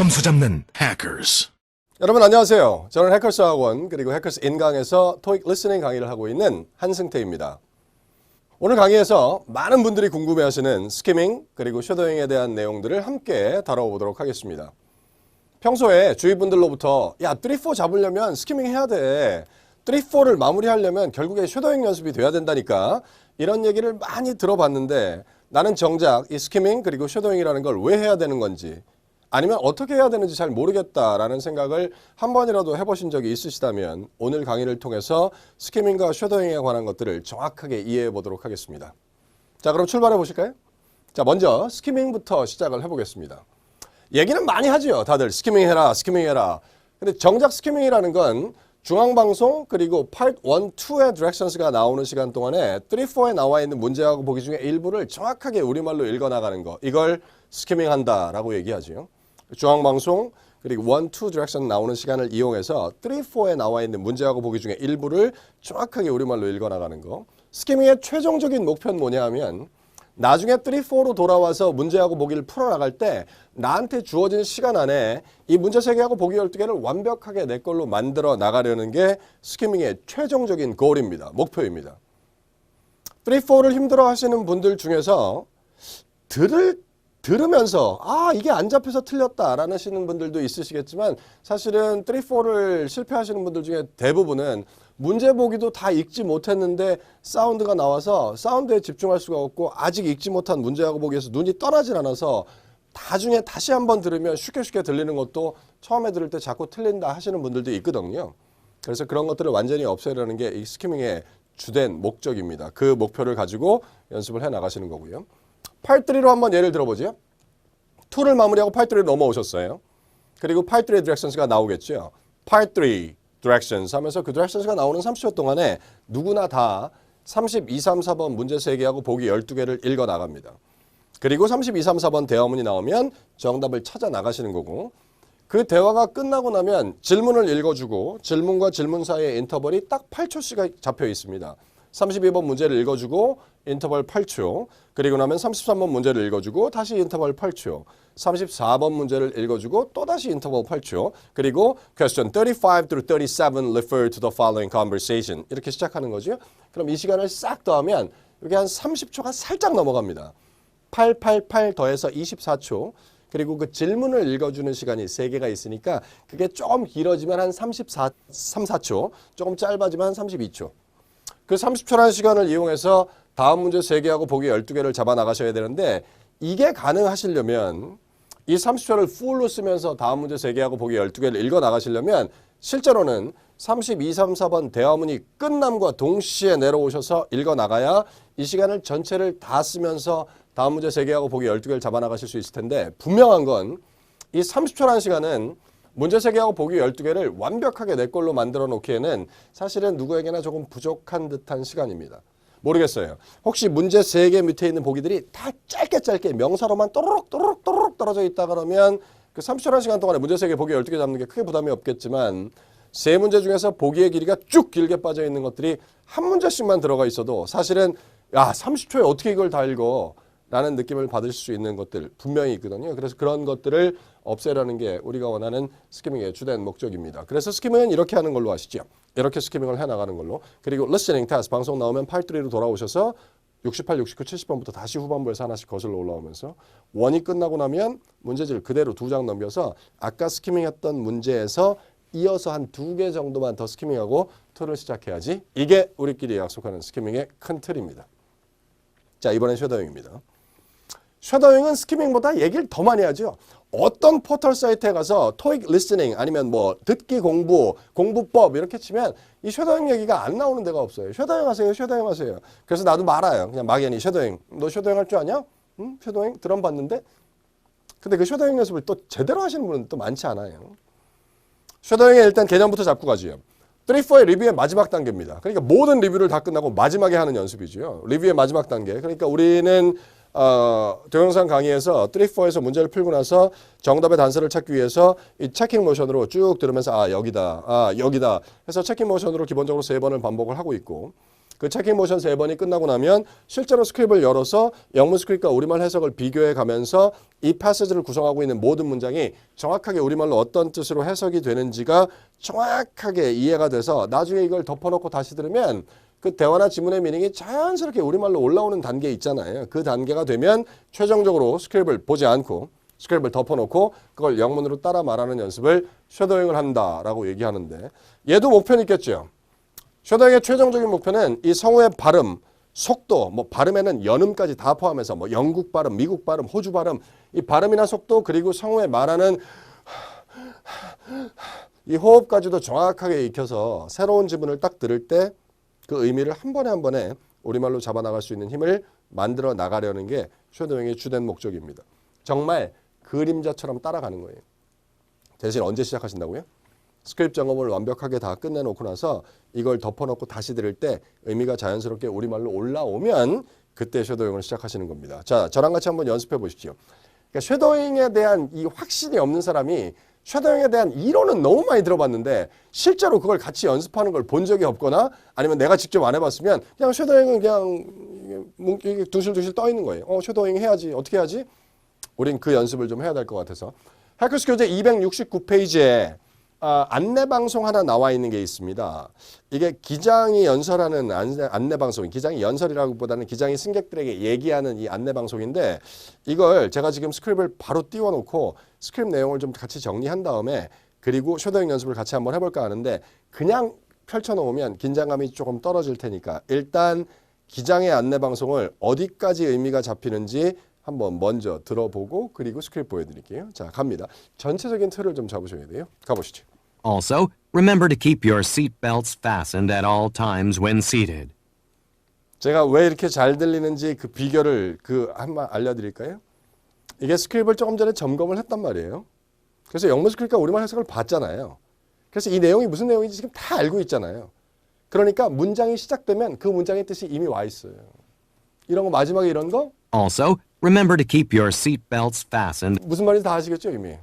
감소 잡는 Hackers. 여러분 안녕하세요. 저는 해커스 학원 그리고 해커스 인강에서 토익 리스닝 강의를 하고 있는 한승태입니다. 오늘 강의에서 많은 분들이 궁금해하시는 스키밍 그리고 쉐도잉에 대한 내용들을 함께 다뤄보도록 하겠습니다. 평소에 주위 분들로부터 야 3-4 잡으려면 스키밍 해야 돼. 3-4를 마무리하려면 결국에 쉐도잉 연습이 돼야 된다니까 이런 얘기를 많이 들어봤는데 나는 정작 이 스키밍 그리고 쉐도잉이라는 걸 왜 해야 되는 건지 아니면 어떻게 해야 되는지 잘 모르겠다라는 생각을 한 번이라도 해보신 적이 있으시다면 오늘 강의를 통해서 스키밍과 쉐도잉에 관한 것들을 정확하게 이해해 보도록 하겠습니다. 자, 그럼 출발해 보실까요? 자, 먼저 스키밍부터 시작을 해보겠습니다. 얘기는 많이 하지요. 다들 스키밍 해라, 스키밍 해라. 근데 정작 스키밍이라는 건 중앙방송 그리고 Part 1, 2의 디렉션스가 나오는 시간 동안에 3, 4에 나와 있는 문제하고 보기 중에 일부를 정확하게 우리말로 읽어나가는 거. 이걸 스키밍 한다라고 얘기하죠. 중앙방송 그리고 1, 2 디렉션 나오는 시간을 이용해서 3, 4에 나와 있는 문제하고 보기 중에 일부를 정확하게 우리말로 읽어나가는 거. 스키밍의 최종적인 목표는 뭐냐 하면 나중에 3, 4로 돌아와서 문제하고 보기를 풀어나갈 때 나한테 주어진 시간 안에 이 문제 3개하고 보기 12개를 완벽하게 내 걸로 만들어 나가려는 게 스키밍의 최종적인 골입니다. 목표입니다. 3, 4를 힘들어 하시는 분들 중에서 들으면서 이게 안 잡혀서 틀렸다라는 하시는 분들도 있으시겠지만 사실은 3, 4를 실패하시는 분들 중에 대부분은 문제 보기도 다 읽지 못했는데 사운드가 나와서 사운드에 집중할 수가 없고 아직 읽지 못한 문제하고 보기에서 눈이 떠나질 않아서 나중에 다시 한번 들으면 쉽게 들리는 것도 처음에 들을 때 자꾸 틀린다 하시는 분들도 있거든요. 그래서 그런 것들을 완전히 없애려는 게 이 스키밍의 주된 목적입니다. 그 목표를 가지고 연습을 해 나가시는 거고요. Part 3로 한번 예를 들어보죠. 2를 마무리하고 Part 3로 넘어오셨어요. 그리고 Part 3의 디렉션스가 나오겠죠. Part 3 디렉션스 하면서 그 디렉션스가 나오는 30초 동안에 누구나 다 32, 3, 4번 문제 3개하고 보기 12개를 읽어 나갑니다. 그리고 32, 3, 4번 대화문이 나오면 정답을 찾아 나가시는 거고 그 대화가 끝나고 나면 질문을 읽어주고 질문과 질문 사이의 인터벌이 딱 8초씩 잡혀 있습니다. 32번 문제를 읽어주고 인터벌 8초 그리고 나면 33번 문제를 읽어주고 다시 인터벌 8초 34번 문제를 읽어주고 또다시 인터벌 8초 그리고 question 35 through 37 refer to the following conversation 이렇게 시작하는 거죠. 그럼 이 시간을 싹 더하면 여기 한 30초가 살짝 넘어갑니다. 888 더해서 24초 그리고 그 질문을 읽어주는 시간이 3개가 있으니까 그게 조금 길어지면 한 34초 조금 짧아지면 한 32초 그 30초라는 시간을 이용해서 다음 문제 3개하고 보기 12개를 잡아 나가셔야 되는데 이게 가능하시려면 이 30초를 풀로 쓰면서 다음 문제 3개하고 보기 12개를 읽어 나가시려면 실제로는 32, 3, 4번 대화문이 끝남과 동시에 내려오셔서 읽어 나가야 이 시간을 전체를 다 쓰면서 다음 문제 3개하고 보기 12개를 잡아 나가실 수 있을 텐데 분명한 건 이 30초라는 시간은 문제 3개하고 보기 12개를 완벽하게 내 걸로 만들어 놓기에는 사실은 누구에게나 조금 부족한 듯한 시간입니다. 모르겠어요. 혹시 문제 3개 밑에 있는 보기들이 다 짧게 명사로만 또르륵 떨어져 있다 그러면 그 30초라는 시간 동안에 문제 3개 보기 12개 잡는 게 크게 부담이 없겠지만 3문제 중에서 보기의 길이가 쭉 길게 빠져 있는 것들이 한 문제씩만 들어가 있어도 사실은 30초에 어떻게 이걸 다 읽어? 라는 느낌을 받을 수 있는 것들 분명히 있거든요. 그래서 그런 것들을 없애려는 게 우리가 원하는 스키밍의 주된 목적입니다. 그래서 스키밍은 이렇게 하는 걸로 아시죠? 이렇게 스키밍을 해나가는 걸로. 그리고 listening test 방송 나오면 Part 3로 돌아오셔서 68, 69, 70번부터 다시 후반부에서 하나씩 거슬러 올라오면서 원이 끝나고 나면 문제지를 그대로 2장 넘겨서 아까 스키밍했던 문제에서 이어서 한 2개 정도만 더 스키밍하고 툴을 시작해야지. 이게 우리끼리 약속하는 스키밍의 큰 틀입니다. 자, 이번엔 쉐도잉입니다. 쉐도잉은 스키밍보다 얘기를 더 많이 하죠. 어떤 포털 사이트에 가서 토익 리스닝 아니면 뭐 듣기 공부, 공부법 이렇게 치면 이 쉐도잉 얘기가 안 나오는 데가 없어요. 쉐도잉 하세요. 쉐도잉 하세요. 그래서 나도 말아요. 그냥 막연히 쉐도잉. 너 쉐도잉 할 줄 아냐? 응? 쉐도잉 드럼 봤는데? 근데 그 쉐도잉 연습을 또 제대로 하시는 분은 또 많지 않아요. 쉐도잉에 일단 개념부터 잡고 가죠. 3, 4의 리뷰의 마지막 단계입니다. 그러니까 모든 리뷰를 다 끝나고 마지막에 하는 연습이죠. 리뷰의 마지막 단계. 그러니까 우리는 동영상 강의에서 3, 4에서 문제를 풀고 나서 정답의 단서를 찾기 위해서 이 체킹 모션으로 쭉 들으면서 여기다, 여기다 해서 체킹 모션으로 기본적으로 3번을 반복을 하고 있고 그 체킹 모션 3번이 끝나고 나면 실제로 스크립을 열어서 영문 스크립과 우리말 해석을 비교해 가면서 이 패시지를 구성하고 있는 모든 문장이 정확하게 우리말로 어떤 뜻으로 해석이 되는지가 정확하게 이해가 돼서 나중에 이걸 덮어놓고 다시 들으면 그 대화나 지문의 미닝이 자연스럽게 우리말로 올라오는 단계 있잖아요. 그 단계가 되면 최종적으로 스크립을 보지 않고 스크립을 덮어놓고 그걸 영문으로 따라 말하는 연습을 쉐도잉을 한다라고 얘기하는데 얘도 목표는 있겠죠. 쉐도잉의 최종적인 목표는 이 성우의 발음, 속도, 뭐 발음에는 연음까지 다 포함해서 뭐 영국 발음, 미국 발음, 호주 발음, 이 발음이나 속도 그리고 성우의 말하는 이 호흡까지도 정확하게 익혀서 새로운 지문을 딱 들을 때 그 의미를 한 번에 우리말로 잡아나갈 수 있는 힘을 만들어 나가려는 게 쉐도잉의 주된 목적입니다. 정말 그림자처럼 따라가는 거예요. 대신 언제 시작하신다고요? 스크립 점검을 완벽하게 다 끝내놓고 나서 이걸 덮어놓고 다시 들을 때 의미가 자연스럽게 우리말로 올라오면 그때 쉐도잉을 시작하시는 겁니다. 자, 저랑 같이 한번 연습해 보십시오. 그러니까 쉐도잉에 대한 이 확신이 없는 사람이 쉐도잉에 대한 이론은 너무 많이 들어봤는데 실제로 그걸 같이 연습하는 걸 본 적이 없거나 아니면 내가 직접 안 해봤으면 그냥 쉐도잉은 그냥 둥실둥실 떠 있는 거예요. 쉐도잉 해야지. 어떻게 해야지? 우린 그 연습을 좀 해야 될 것 같아서. 해커스 교재 269페이지에 안내방송 하나 나와 있는 게 있습니다. 이게 기장이 연설하는 안내방송, 기장이 연설이라기보다는 기장이 승객들에게 얘기하는 이 안내방송인데 이걸 제가 지금 스크립을 바로 띄워놓고 스크립 내용을 좀 같이 정리한 다음에 그리고 쉐도잉 연습을 같이 한번 해볼까 하는데 그냥 펼쳐놓으면 긴장감이 조금 떨어질 테니까 일단 기장의 안내방송을 어디까지 의미가 잡히는지 한번 먼저 들어보고 그리고 스크립트 보여드릴게요. 자, 갑니다. 전체적인 틀을 좀 잡으셔야 돼요. 가보시죠. Also, remember to keep your seat belts fastened at all times when seated. 제가 왜 이렇게 잘 들리는지 그 비결을 한번 알려드릴까요? 이게 스크립을 조금 전에 점검을 했단 말이에요. 그래서 영문 스크립과 우리말 해석을 봤잖아요. 그래서 이 내용이 무슨 내용인지 지금 다 알고 있잖아요. 그러니까 문장이 시작되면 그 문장의 뜻이 이미 와 있어요. 이런 거 마지막에 이런 거 Also, remember to keep your seat belts fastened. 무슨 말인지 다 아시겠죠 이미.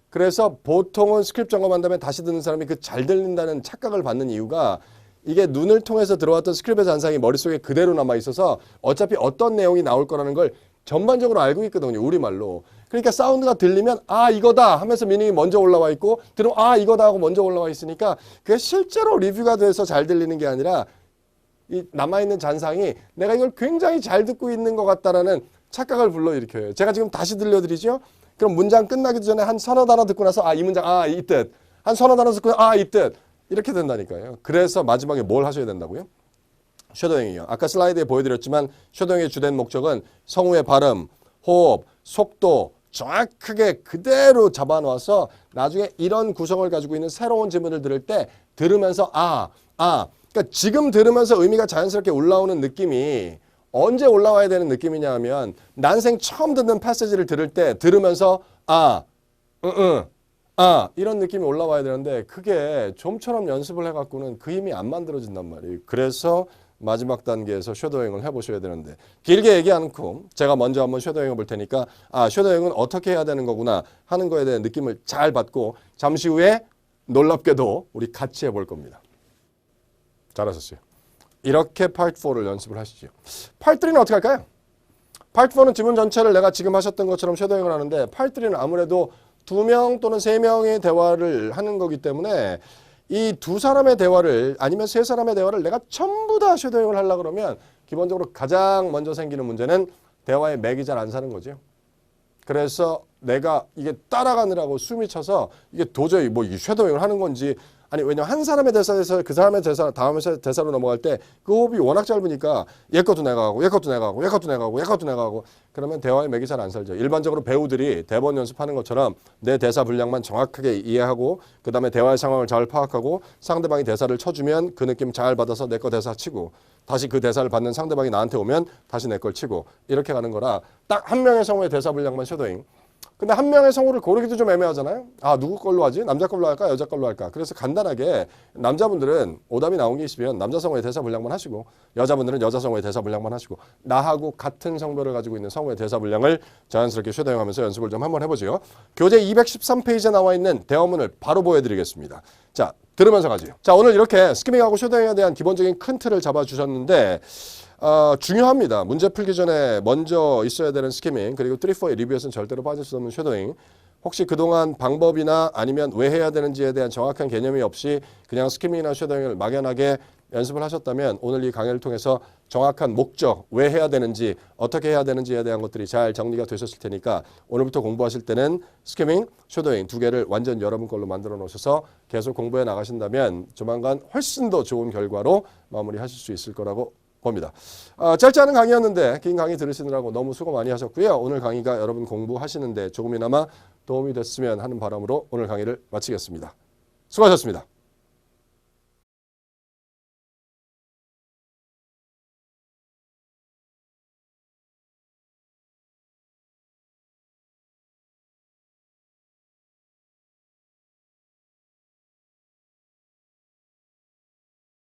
그래서 보통은 스크립트 점검한 다음에 다시 듣는 사람이 그 잘 들린다는 착각을 받는 이유가 이게 눈을 통해서 들어왔던 스크립의 잔상이 머릿속에 그대로 남아 있어서 어차피 어떤 내용이 나올 거라는 걸 전반적으로 알고 있거든요. 우리말로. 그러니까 사운드가 들리면 아 이거다 하면서 미닝이 먼저 올라와 있고 들으면 아 이거다 하고 먼저 올라와 있으니까 그게 실제로 리뷰가 돼서 잘 들리는 게 아니라 이 남아있는 잔상이 내가 이걸 굉장히 잘 듣고 있는 것 같다라는 착각을 불러일으켜요. 제가 지금 다시 들려드리죠. 그럼 문장 끝나기 전에 한 서너 단어 듣고 나서 아 이 문장 이 뜻. 한 서너 단어 듣고 이 뜻. 이렇게 된다니까요. 그래서 마지막에 뭘 하셔야 된다고요? 쉐도잉이요. 아까 슬라이드에 보여드렸지만 쉐도잉의 주된 목적은 성우의 발음, 호흡, 속도 정확하게 그대로 잡아놓아서 나중에 이런 구성을 가지고 있는 새로운 지문을 들을 때 들으면서 그러니까 지금 들으면서 의미가 자연스럽게 올라오는 느낌이 언제 올라와야 되는 느낌이냐 하면 난생 처음 듣는 패시지를 들을 때 들으면서 이런 느낌이 올라와야 되는데 그게 좀처럼 연습을 해갖고는 그 힘이 안 만들어진단 말이에요. 그래서 마지막 단계에서 쉐도잉을 해보셔야 되는데 길게 얘기 않고 제가 먼저 한번 쉐도잉 해볼 테니까 쉐도잉은 어떻게 해야 되는 거구나 하는 거에 대한 느낌을 잘 받고 잠시 후에 놀랍게도 우리 같이 해볼 겁니다. 잘하셨어요. 이렇게 파트 4를 연습을 하시죠. 파트 3는 어떻게 할까요? 파트 4는 지문 전체를 내가 지금 하셨던 것처럼 쉐도잉을 하는데 파트 3는 아무래도 2명 또는 3명의 대화를 하는 거기 때문에 이 2사람의 대화를 아니면 3사람의 대화를 내가 전부 다 쉐도잉을 하려고 그러면 기본적으로 가장 먼저 생기는 문제는 대화의 맥이 잘 안 사는 거죠. 그래서 내가 이게 따라가느라고 숨이 차서 이게 도저히 뭐 이 쉐도잉을 하는 건지 아니 왜냐면 한 사람의 대사에서 그 사람의 대사 다음 대사로 넘어갈 때 그 호흡이 워낙 짧으니까 얘 것도 내가 하고 얘 것도 내가 하고 얘 것도 내가 하고 얘 것도 내가 하고 그러면 대화의 맥이 잘 안 살죠. 일반적으로 배우들이 대본 연습하는 것처럼 내 대사 분량만 정확하게 이해하고 그 다음에 대화의 상황을 잘 파악하고 상대방이 대사를 쳐주면 그 느낌 잘 받아서 내 거 대사 치고 다시 그 대사를 받는 상대방이 나한테 오면 다시 내 걸 치고 이렇게 가는 거라 딱 한 명의 성우의 대사 분량만 쉐도잉 근데 한 명의 성우를 고르기도 좀 애매하잖아요. 아, 누구 걸로 하지? 남자 걸로 할까? 여자 걸로 할까? 그래서 간단하게 남자분들은 오답이 나온 게 있으면 남자 성우의 대사 분량만 하시고 여자분들은 여자 성우의 대사 분량만 하시고 나하고 같은 성별을 가지고 있는 성우의 대사 분량을 자연스럽게 쉐도잉하면서 연습을 좀 한번 해보죠. 교재 213페이지에 나와 있는 대화문을 바로 보여드리겠습니다. 자, 들으면서 가죠. 자, 오늘 이렇게 스키밍하고 쉐도잉에 대한 기본적인 큰 틀을 잡아주셨는데 중요합니다. 문제 풀기 전에 먼저 있어야 되는 스키밍, 그리고 3-4의 리뷰에서는 절대로 빠질 수 없는 쉐도잉. 혹시 그동안 방법이나 아니면 왜 해야 되는지에 대한 정확한 개념이 없이 그냥 스키밍이나 쉐도잉을 막연하게 연습을 하셨다면 오늘 이 강의를 통해서 정확한 목적, 왜 해야 되는지, 어떻게 해야 되는지에 대한 것들이 잘 정리가 되셨을 테니까 오늘부터 공부하실 때는 스키밍, 쉐도잉 두 개를 완전 여러분 걸로 만들어 놓으셔서 계속 공부해 나가신다면 조만간 훨씬 더 좋은 결과로 마무리하실 수 있을 거라고 봅니다. 짧지 않은 강의였는데 긴 강의 들으시느라고 너무 수고 많이 하셨고요. 오늘 강의가 여러분 공부하시는데 조금이나마 도움이 됐으면 하는 바람으로 오늘 강의를 마치겠습니다. 수고하셨습니다.